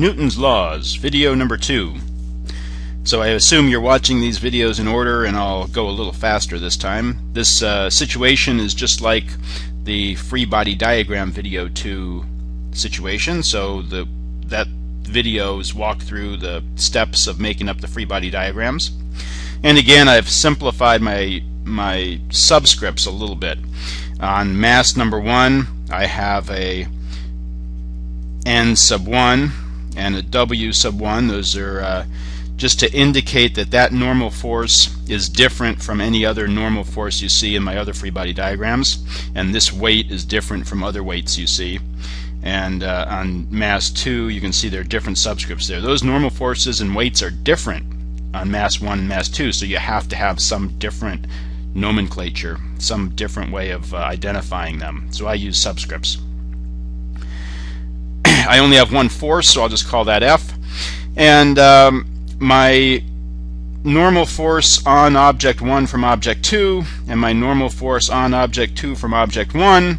Newton's Laws, video number 2. So I assume you're watching these videos in order, and I'll go a little faster this time. This situation is just like the free body diagram video 2 situation. So that videos walk through the steps of making up the free body diagrams. And again, I've simplified my subscripts a little bit. On mass number 1, I have a N sub 1 and a W sub 1. Those are just to indicate that normal force is different from any other normal force you see in my other free body diagrams, and this weight is different from other weights you see. And on mass 2, you can see there are different subscripts there. Those normal forces and weights are different on mass 1 and mass 2, so you have to have some different nomenclature, some different way of identifying them. So I use subscripts. I only have one force, so I'll just call that F. And my normal force on object 1 from object 2 and my normal force on object 2 from object 1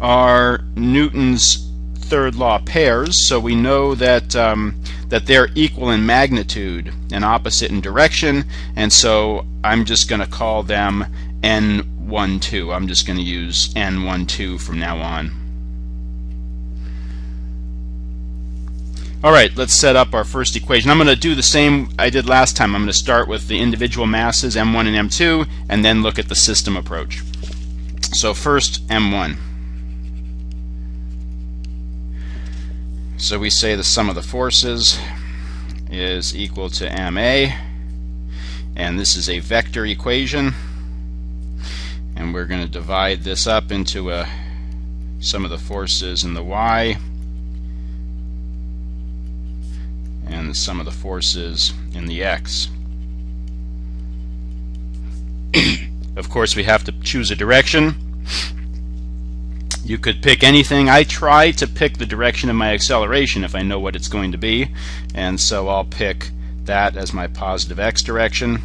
are Newton's third law pairs, so we know that that they're equal in magnitude and opposite in direction, and so I'm just going to call them N12. I'm just going to use N12 from now on. Alright, let's set up our first equation. I'm going to do the same I did last time. I'm going to start with the individual masses, M1 and M2, and then look at the system approach. So first, M1. So we say the sum of the forces is equal to MA, and this is a vector equation, and we're going to divide this up into a sum of the forces in the Y and the sum of the forces in the X. Of course, we have to choose a direction. You could pick anything. I try to pick the direction of my acceleration if I know what it's going to be, and so I'll pick that as my positive X direction.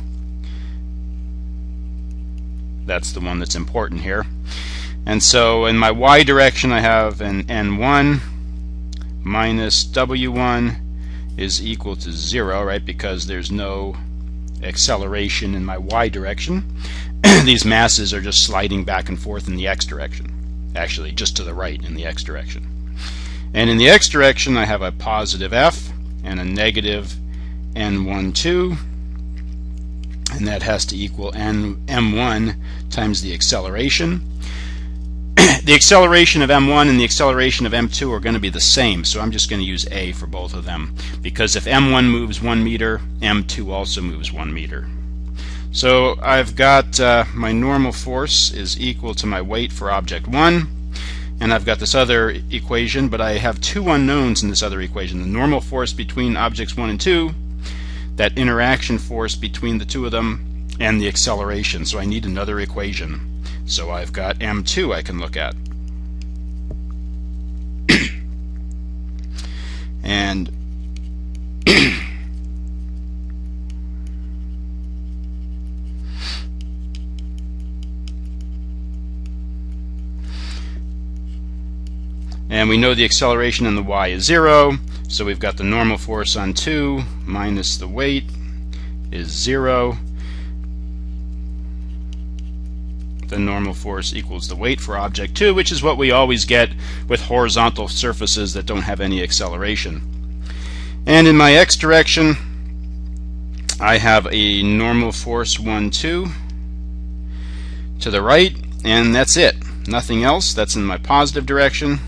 That's the one that's important here. And so in my Y direction I have an N1 minus W1 is equal to 0, right, because there's no acceleration in my Y direction. These masses are just sliding back and forth in the X direction. Actually, just to the right in the X direction. And in the X direction I have a positive F and a negative N12, and that has to equal M1 times the acceleration. The acceleration of M1 and the acceleration of M2 are going to be the same, so I'm just going to use A for both of them, because if M1 moves 1 meter, M2 also moves 1 meter. So I've got my normal force is equal to my weight for object 1, and I've got this other equation, but I have two unknowns in this other equation: the normal force between objects 1 and 2, that interaction force between the two of them, and the acceleration. So I need another equation. So I've got M2 I can look at. And and we know the acceleration in the Y is 0, so we've got the normal force on 2 minus the weight is 0. The normal force equals the weight for object 2, which is what we always get with horizontal surfaces that don't have any acceleration. And in my X direction I have a normal force 1, 2 to the right, and that's it. Nothing else. That's in my positive direction.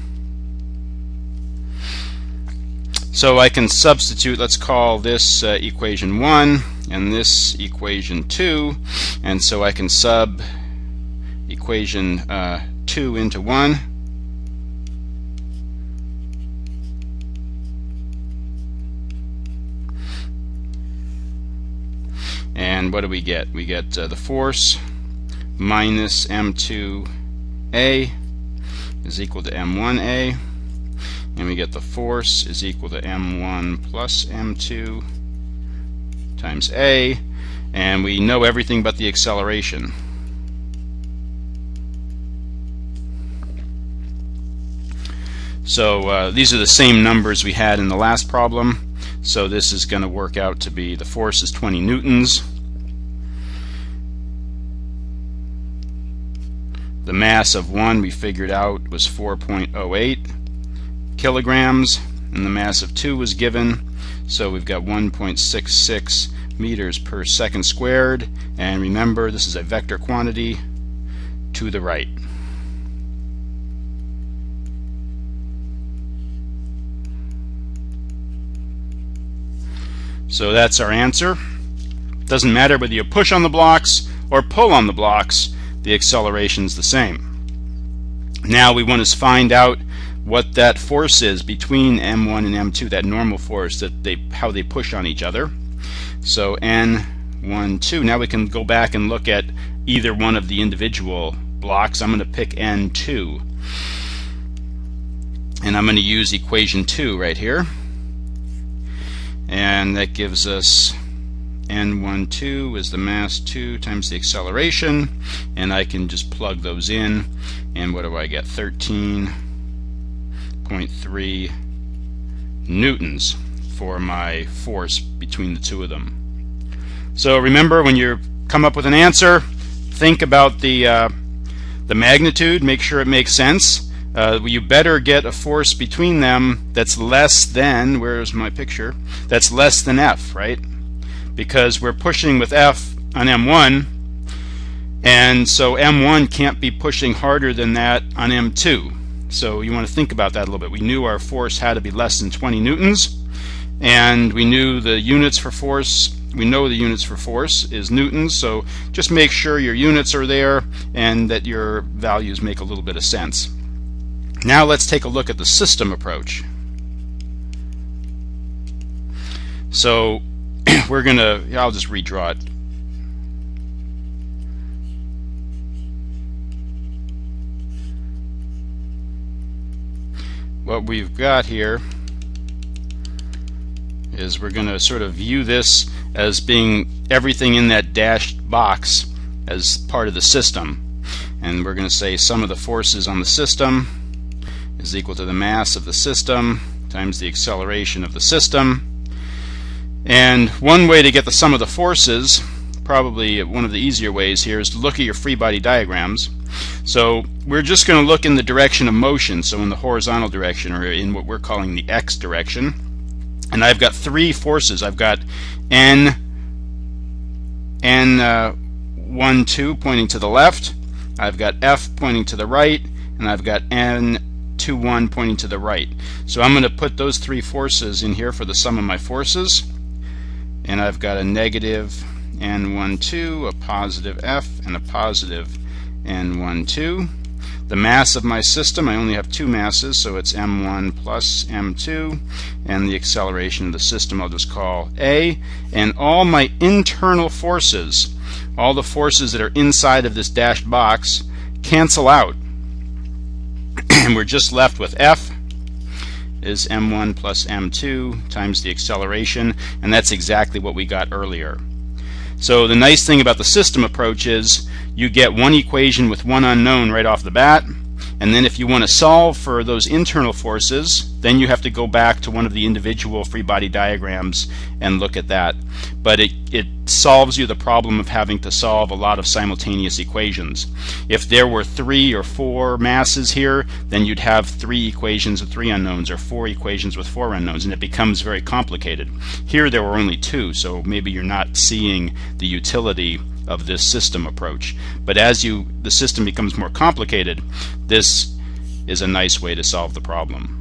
So I can substitute, let's call this equation 1 and this equation 2, and so I can sub equation 2 into 1, and what do we get? We get the force minus M2A is equal to M1A, and we get the force is equal to M1 plus M2 times A, and we know everything but the acceleration. So these are the same numbers we had in the last problem. So this is going to work out to be, the force is 20 newtons. The mass of 1 we figured out was 4.08 kilograms, and the mass of 2 was given. So we've got 1.66 meters per second squared, and remember this is a vector quantity to the right. So that's our answer. Doesn't matter whether you push on the blocks or pull on the blocks, the acceleration is the same. Now we want to find out what that force is between M1 and M2, that normal force, that how they push on each other. So N12. Now we can go back and look at either one of the individual blocks. I'm going to pick N2, and I'm going to use equation 2 right here, and that gives us N12 is the mass 2 times the acceleration, and I can just plug those in, and what do I get? 13.3 newtons for my force between the two of them. So remember, when you come up with an answer, think about the magnitude, make sure it makes sense. You better get a force between them that's less than, where's my picture, that's less than F, right? Because we're pushing with F on M1, and so M1 can't be pushing harder than that on M2. So you want to think about that a little bit. We knew our force had to be less than 20 newtons, and we knew the units for force, we know the units for force is newtons, so just make sure your units are there and that your values make a little bit of sense. Now let's take a look at the system approach. So we're going to, I'll just redraw it. What we've got here is we're going to sort of view this as being everything in that dashed box as part of the system. And we're going to say sum of the forces on the system is equal to the mass of the system times the acceleration of the system. And one way to get the sum of the forces, probably one of the easier ways here, is to look at your free body diagrams. So we're just going to look in the direction of motion, so in the horizontal direction, or in what we're calling the X direction. And I've got three forces. I've got N12 pointing to the left, I've got F pointing to the right, and I've got N21 pointing to the right. So I'm going to put those three forces in here for the sum of my forces. And I've got a negative N12, a positive F, and a positive N12. The mass of my system, I only have two masses, so it's M1 plus M2, and the acceleration of the system I'll just call A. And all my internal forces, all the forces that are inside of this dashed box, cancel out. And we're just left with F is M1 plus M2 times the acceleration, and that's exactly what we got earlier. So the nice thing about the system approach is you get one equation with one unknown right off the bat, and then if you want to solve for those internal forces, then you have to go back to one of the individual free body diagrams and look at that. But it solves you the problem of having to solve a lot of simultaneous equations. If there were 3 or 4 masses here, then you'd have 3 equations with 3 unknowns, or 4 equations with 4 unknowns, and it becomes very complicated. Here there were only 2, so maybe you're not seeing the utility of this system approach. But as the system becomes more complicated, this is a nice way to solve the problem.